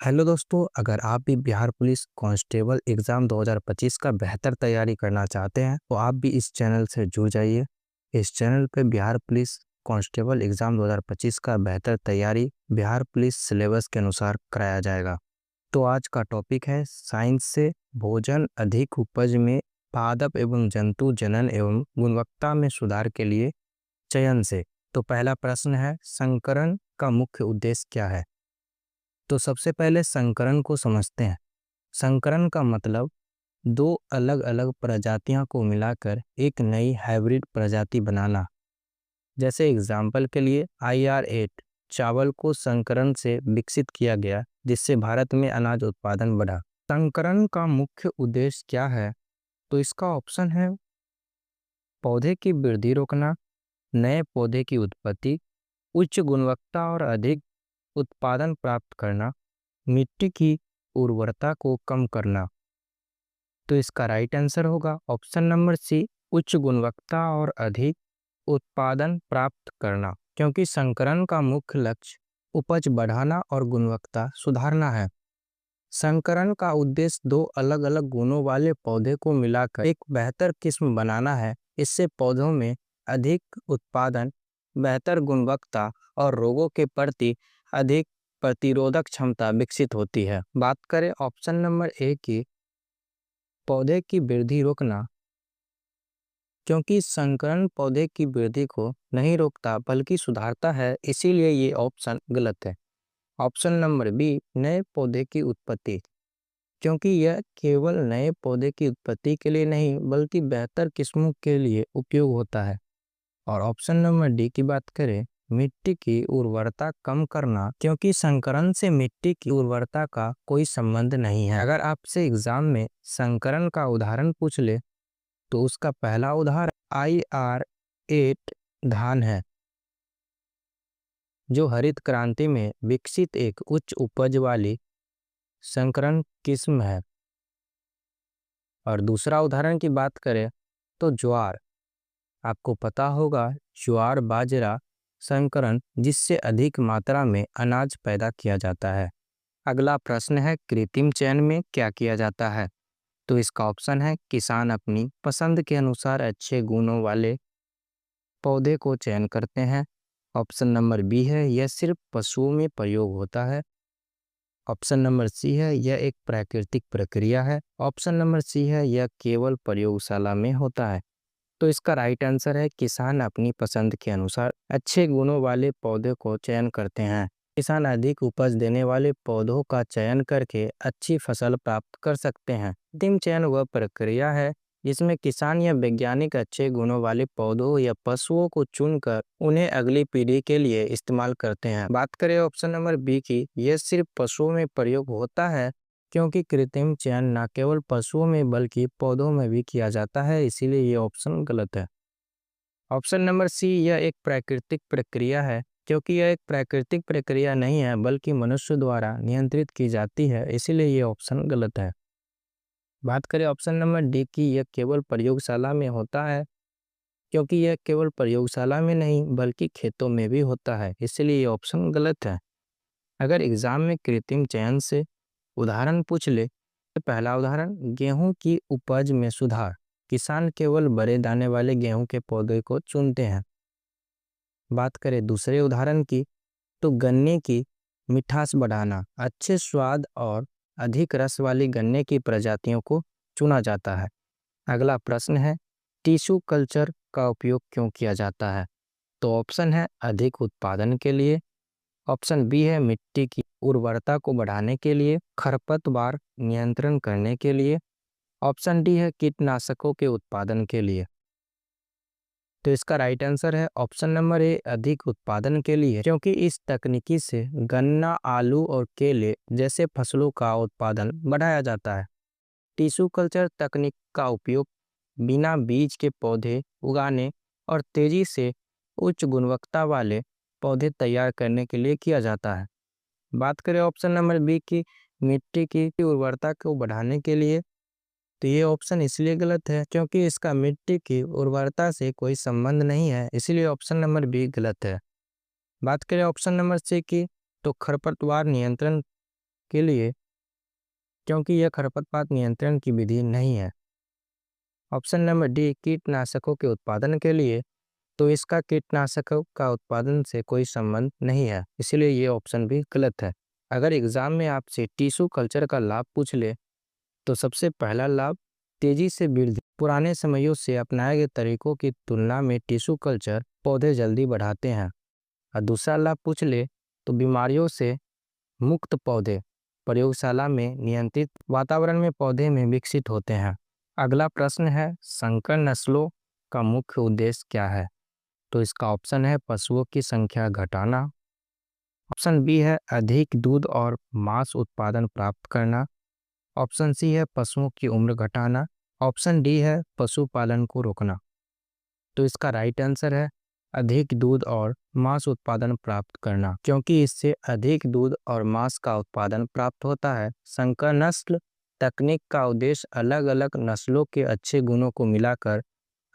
Hello दोस्तों, अगर आप भी बिहार पुलिस कांस्टेबल एग्ज़ाम 2025 का बेहतर तैयारी करना चाहते हैं तो आप भी इस चैनल से जुड़ जाइए। इस चैनल पे बिहार पुलिस कांस्टेबल एग्ज़ाम 2025 का बेहतर तैयारी बिहार पुलिस सिलेबस के अनुसार कराया जाएगा। तो आज का टॉपिक है साइंस से भोजन अधिक उपज में पादप एवं जंतु जनन एवं गुणवत्ता में सुधार के लिए चयन से। तो पहला प्रश्न है, संकरण का मुख्य उद्देश्य क्या है? तो सबसे पहले संकरण को समझते हैं। संकरण का मतलब दो अलग अलग प्रजातियों को मिलाकर एक नई हाइब्रिड प्रजाति बनाना। जैसे एग्जाम्पल के लिए IR8 चावल को संकरण से विकसित किया गया जिससे भारत में अनाज उत्पादन बढ़ा। संकरण का मुख्य उद्देश्य क्या है? तो इसका ऑप्शन है पौधे की वृद्धि रोकना, नए पौधे की उत्पत्ति, उच्च गुणवत्ता और अधिक उत्पादन प्राप्त करना, मिट्टी की उर्वरता को कम करना। तो इसका राइट आंसर होगा ऑप्शन नंबर सी, उच्च गुणवत्ता और अधिक उत्पादन प्राप्त करना, क्योंकि संकरण का मुख्य लक्ष्य उपज बढ़ाना और गुणवत्ता सुधारना है। संकरण का उद्देश्य दो अलग अलग गुणों वाले पौधे को मिलाकर एक बेहतर किस्म बनाना है। इससे पौधों में अधिक उत्पादन, बेहतर गुणवत्ता और रोगों के प्रति अधिक प्रतिरोधक क्षमता विकसित होती है। बात करें ऑप्शन नंबर ए की, पौधे की वृद्धि रोकना, क्योंकि संकरण पौधे की वृद्धि को नहीं रोकता बल्कि सुधारता है, इसीलिए ये ऑप्शन गलत है। ऑप्शन नंबर बी, नए पौधे की उत्पत्ति, क्योंकि यह केवल नए पौधे की उत्पत्ति के लिए नहीं बल्कि बेहतर किस्मों के लिए उपयोग होता है। और ऑप्शन नंबर डी की बात करें, मिट्टी की उर्वरता कम करना, क्योंकि संकरण से मिट्टी की उर्वरता का कोई संबंध नहीं है। अगर आपसे एग्जाम में संकरण का उदाहरण पूछ ले तो उसका पहला उदाहरण IR8 धान है, जो हरित क्रांति में विकसित एक उच्च उपज वाली संकरण किस्म है। और दूसरा उदाहरण की बात करें तो ज्वार, आपको पता होगा ज्वार बाजरा संकरण जिससे अधिक मात्रा में अनाज पैदा किया जाता है। अगला प्रश्न है, कृत्रिम चयन में क्या किया जाता है? तो इसका ऑप्शन है किसान अपनी पसंद के अनुसार अच्छे गुणों वाले पौधे को चयन करते हैं। ऑप्शन नंबर बी है यह सिर्फ पशुओं में प्रयोग होता है। ऑप्शन नंबर सी है यह एक प्राकृतिक प्रक्रिया है। ऑप्शन नंबर सी है यह केवल प्रयोगशाला में होता है। तो इसका राइट आंसर है किसान अपनी पसंद के अनुसार अच्छे गुणों वाले पौधे को चयन करते हैं। किसान अधिक उपज देने वाले पौधों का चयन करके अच्छी फसल प्राप्त कर सकते हैं। कृत्रिम चयन वह प्रक्रिया है जिसमें किसान या वैज्ञानिक अच्छे गुणों वाले पौधों या पशुओं को चुनकर उन्हें अगली पीढ़ी के लिए इस्तेमाल करते हैं। बात करें ऑप्शन नंबर बी की, यह सिर्फ पशुओं में प्रयोग होता है, क्योंकि कृत्रिम चयन न केवल पशुओं में बल्कि पौधों में भी किया जाता है, इसीलिए ये ऑप्शन गलत है। ऑप्शन नंबर सी, यह एक प्राकृतिक प्रक्रिया है, क्योंकि यह एक प्राकृतिक प्रक्रिया नहीं है बल्कि मनुष्य द्वारा नियंत्रित की जाती है, इसीलिए ये ऑप्शन गलत है। बात करें ऑप्शन नंबर डी की, यह केवल प्रयोगशाला में होता है, क्योंकि यह केवल प्रयोगशाला में नहीं बल्कि खेतों में भी होता है, इसलिए ये ऑप्शन गलत है। अगर एग्जाम में कृत्रिम चयन से उदाहरण पूछ ले तो पहला उदाहरण, गेहूं की उपज में सुधार, किसान केवल बड़े दाने वाले गेहूं के पौधे को चुनते हैं। बात करें दूसरे उदाहरण की तो गन्ने की मिठास बढ़ाना, अच्छे स्वाद और अधिक रस वाली गन्ने की प्रजातियों को चुना जाता है। अगला प्रश्न है, टिश्यू कल्चर का उपयोग क्यों किया जाता है? तो ऑप्शन है अधिक उत्पादन के लिए, ऑप्शन बी है मिट्टी की उर्वरता को बढ़ाने के लिए, खरपतवार नियंत्रण करने के लिए, ऑप्शन डी है कीटनाशकों के उत्पादन के लिए। तो इसका राइट आंसर है ऑप्शन नंबर ए, अधिक उत्पादन के लिए, क्योंकि इस तकनीकी से गन्ना, आलू और केले जैसे फसलों का उत्पादन बढ़ाया जाता है। टिश्यू कल्चर तकनीक का उपयोग बिना बीज के पौधे उगाने और तेजी से उच्च गुणवत्ता वाले पौधे तैयार करने के लिए किया जाता है। बात करें ऑप्शन नंबर बी की, मिट्टी की उर्वरता को बढ़ाने के लिए, तो ये ऑप्शन इसलिए गलत है क्योंकि इसका मिट्टी की उर्वरता से कोई संबंध नहीं है, इसीलिए ऑप्शन नंबर बी गलत है। बात करें ऑप्शन नंबर सी की, तो खरपतवार नियंत्रण के लिए, क्योंकि यह खरपतवार नियंत्रण की विधि नहीं है। ऑप्शन नंबर डी, कीटनाशकों के उत्पादन के लिए, तो इसका कीटनाशकों का उत्पादन से कोई संबंध नहीं है, इसलिए ये ऑप्शन भी गलत है। अगर एग्जाम में आपसे टिश्यू कल्चर का लाभ पूछ ले, तो सबसे पहला लाभ तेजी से वृद्धि। पुराने समयों से अपनाए गए तरीकों की तुलना में टिश्यू कल्चर पौधे जल्दी बढ़ाते हैं। और दूसरा लाभ पूछ ले तो बीमारियों से मुक्त पौधे प्रयोगशाला में नियंत्रित वातावरण में पौधे में विकसित होते हैं। अगला प्रश्न है, संकर नस्लों का मुख्य उद्देश्य क्या है? तो इसका ऑप्शन है पशुओं की संख्या घटाना। ऑप्शन बी है अधिक दूध और मांस उत्पादन प्राप्त करना। ऑप्शन सी है पशुओं की उम्र घटाना। ऑप्शन डी है पशुपालन को रोकना। तो इसका राइट आंसर है अधिक दूध और मांस उत्पादन प्राप्त करना, क्योंकि इससे अधिक दूध और मांस का उत्पादन प्राप्त होता है। संकर नस्ल तकनीक का उद्देश्य अलग अलग नस्लों के अच्छे गुणों को मिलाकर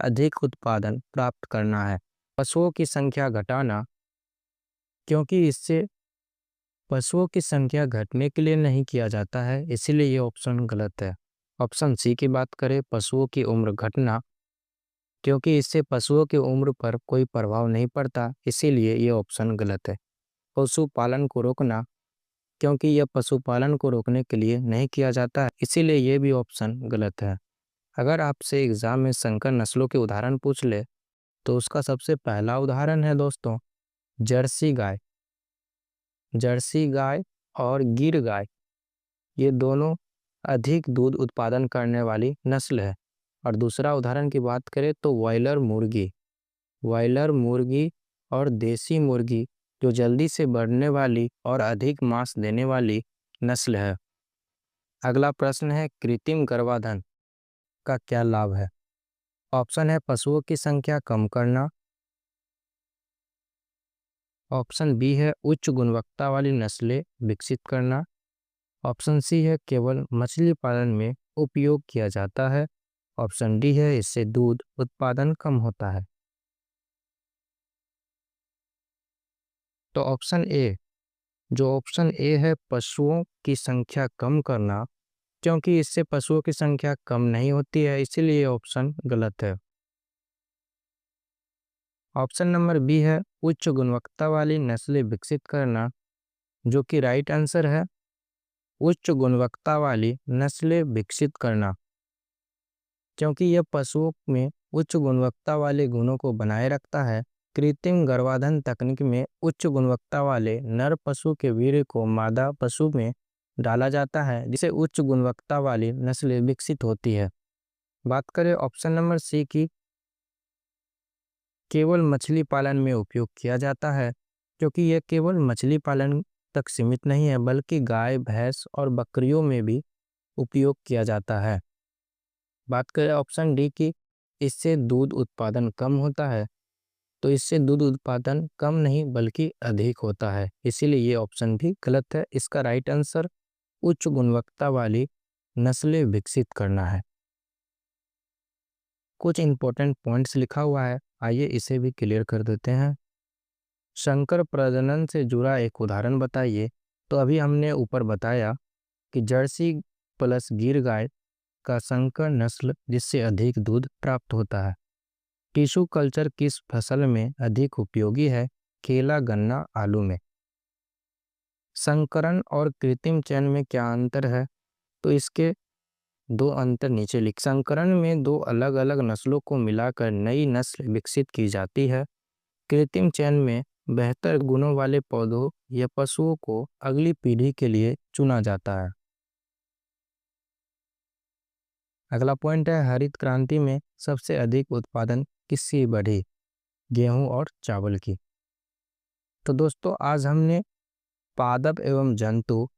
अधिक उत्पादन प्राप्त करना है। पशुओं की संख्या घटाना, क्योंकि इससे पशुओं की संख्या घटने के लिए नहीं किया जाता है, इसीलिए ये ऑप्शन गलत है। ऑप्शन सी की बात करें, पशुओं की उम्र घटना, क्योंकि इससे पशुओं की उम्र पर कोई प्रभाव नहीं पड़ता, इसीलिए ये ऑप्शन गलत है। पशुपालन को रोकना, क्योंकि यह पशुपालन को रोकने के लिए नहीं किया जाता है, इसीलिए ये भी ऑप्शन गलत है। अगर आपसे एग्जाम में संकर नस्लों के उदाहरण पूछ ले, तो उसका सबसे पहला उदाहरण है दोस्तों जर्सी गाय। जर्सी गाय और गिर गाय, ये दोनों अधिक दूध उत्पादन करने वाली नस्ल है। और दूसरा उदाहरण की बात करें तो व्हाइलर मुर्गी। व्हाइलर मुर्गी और देसी मुर्गी जो जल्दी से बढ़ने वाली और अधिक मांस देने वाली नस्ल है। अगला प्रश्न है, कृत्रिम गर्भाधान का क्या लाभ है? ऑप्शन है पशुओं की संख्या कम करना। ऑप्शन बी है उच्च गुणवत्ता वाली नस्लें विकसित करना। ऑप्शन सी है केवल मछली पालन में उपयोग किया जाता है। ऑप्शन डी है इससे दूध उत्पादन कम होता है। तो ऑप्शन ए है पशुओं की संख्या कम करना, क्योंकि इससे पशुओं की संख्या कम नहीं होती है, इसीलिए ऑप्शन गलत है। ऑप्शन नंबर बी है उच्च गुणवत्ता वाली नस्लें विकसित करना, जो कि राइट आंसर है उच्च गुणवत्ता वाली नस्लें विकसित करना, क्योंकि यह पशुओं में उच्च गुणवत्ता वाले गुणों को बनाए रखता है। कृत्रिम गर्भाधान तकनीक में उच्च गुणवत्ता वाले नर पशु के वीर्य को मादा पशु में डाला जाता है, जिससे उच्च गुणवत्ता वाली नस्लें विकसित होती है। बात करें ऑप्शन नंबर सी की, केवल मछली पालन में उपयोग किया जाता है, क्योंकि यह केवल मछली पालन तक सीमित नहीं है, बल्कि गाय, भैंस और बकरियों में भी उपयोग किया जाता है। बात करें ऑप्शन डी की, इससे दूध उत्पादन कम होता है, तो इससे दूध उत्पादन कम नहीं बल्कि अधिक होता है, इसीलिए ये ऑप्शन भी गलत है। इसका राइट आंसर उच्च गुणवत्ता वाली नस्लें विकसित करना है। कुछ इंपॉर्टेंट पॉइंट्स लिखा हुआ है, आइए इसे भी क्लियर कर देते हैं। संकर प्रजनन से जुड़ा एक उदाहरण बताइए। तो अभी हमने ऊपर बताया कि जर्सी प्लस गिर गाय का संकर नस्ल, जिससे अधिक दूध प्राप्त होता है। टिश्यू कल्चर किस फसल में अधिक उपयोगी है? केला, गन्ना, आलू में। संकरण और कृत्रिम चयन में क्या अंतर है? तो इसके दो अंतर नीचे लिख। संकरण में दो अलग अलग नस्लों को मिलाकर नई नस्ल विकसित की जाती है। कृत्रिम चयन में बेहतर गुणों वाले पौधों या पशुओं को अगली पीढ़ी के लिए चुना जाता है। अगला पॉइंट है, हरित क्रांति में सबसे अधिक उत्पादन किसकी बढ़ी? गेहूं और चावल की। तो दोस्तों आज हमने पादप एवं जंतु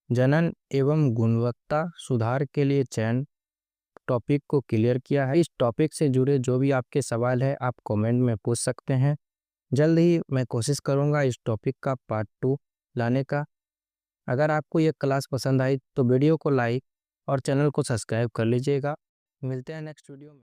जनन एवं गुणवत्ता सुधार के लिए चयन टॉपिक को क्लियर किया है। इस टॉपिक से जुड़े जो भी आपके सवाल है आप कमेंट में पूछ सकते हैं। जल्द ही मैं कोशिश करूंगा इस टॉपिक का पार्ट 2 लाने का। अगर आपको ये क्लास पसंद आई तो वीडियो को लाइक और चैनल को सब्सक्राइब कर लीजिएगा। मिलते हैं नेक्स्ट वीडियो में।